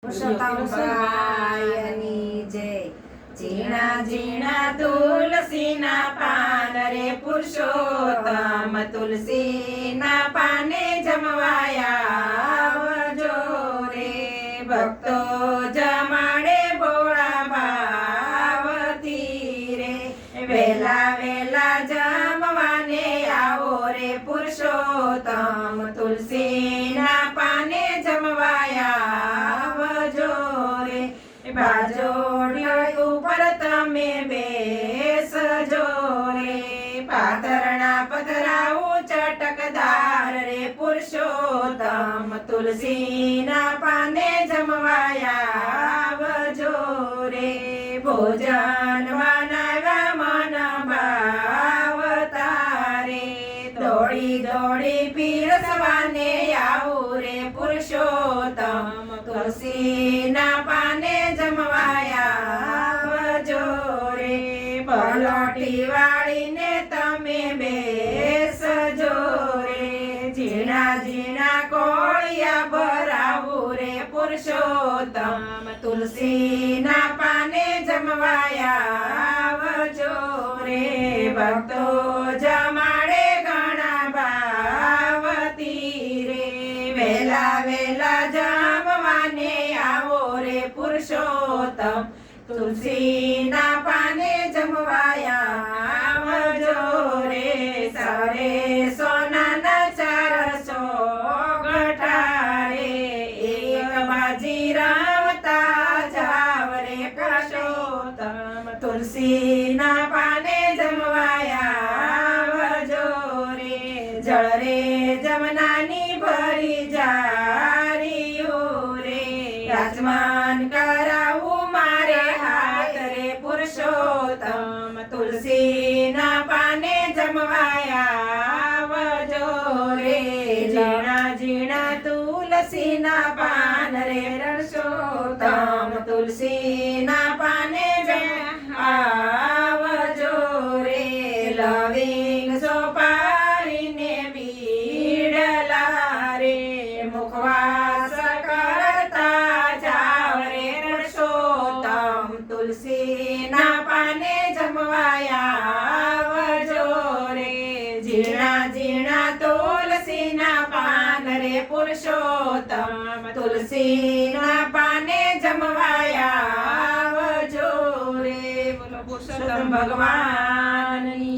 પુરુષોત્તમભાઈની જય। ઝીણા ઝીણા તુલસીના પાન રે પુરુષોત્તમ તુલસીના પાને જમવાયા આવજો રે। ભક્તો જમાડે ભોળા ભાવથી રે, વેલા વેલા જમવાને આવો રે પુરુષોત્તમ તુલસીના પાને જમવાયા આવજો રે। બાજોડી ઉપર તમે બેસજો રે, પાથરણા પધરાવું ચટકદાર રે પુરુષોત્તમ તુલસીના પાને જમવાયા આવજો રે। ભોજન બનાવ્યા મન ભાવતા રે, દોડી દોડી પીરસવાને આવું રે પુરુષોત્તમ તુલસીના પાને જમવાયા આવજો રે। પલોટી વાળીને તમે બેસજો રે, ઝીણા ઝીણા કોળિયા ભરાવું રે પુરુષોત્તમ તુલસીના પાને જમવાયા આવજો રે। ભક્તો જમાડે ઘણા ભાવથી રે, વેલા વેલા જમવાને આવો રે પુરુષોત્તમ તુલસીના પાને જમવાયા આવજો રે। સરે સોનાના 400 ગઠા રે, એક બાજી રમતા જાવ રે પુરુષોત્તમ તુલસીના પાને જમવાયા આવજો રે। જળ રે જમનાની ભરી જારીઓ રે, રાજમાન કરાવું મારે હાથ રે પુરુષોત્તમ તુલસીના પાને જમવાયા આવજો રે। ઝીણા ઝીણા તુલસીના પાન રે પુરુષોત્તમ તુલસીના પાને આવજો રે। લવિંગ સોપારીને બીડલા રે, મુખવાસ કરતા જાવ રે પુરુષોત્તમ તુલસીના પાને જમવાયા આવજો રે। ઝીણા ઝીણા તુલસીના પાન રે પુરુષોત્તમ તુલસીના પાને જમવાયા આવજો રે। બોલો પુરુષોત્તમ ભગવાનની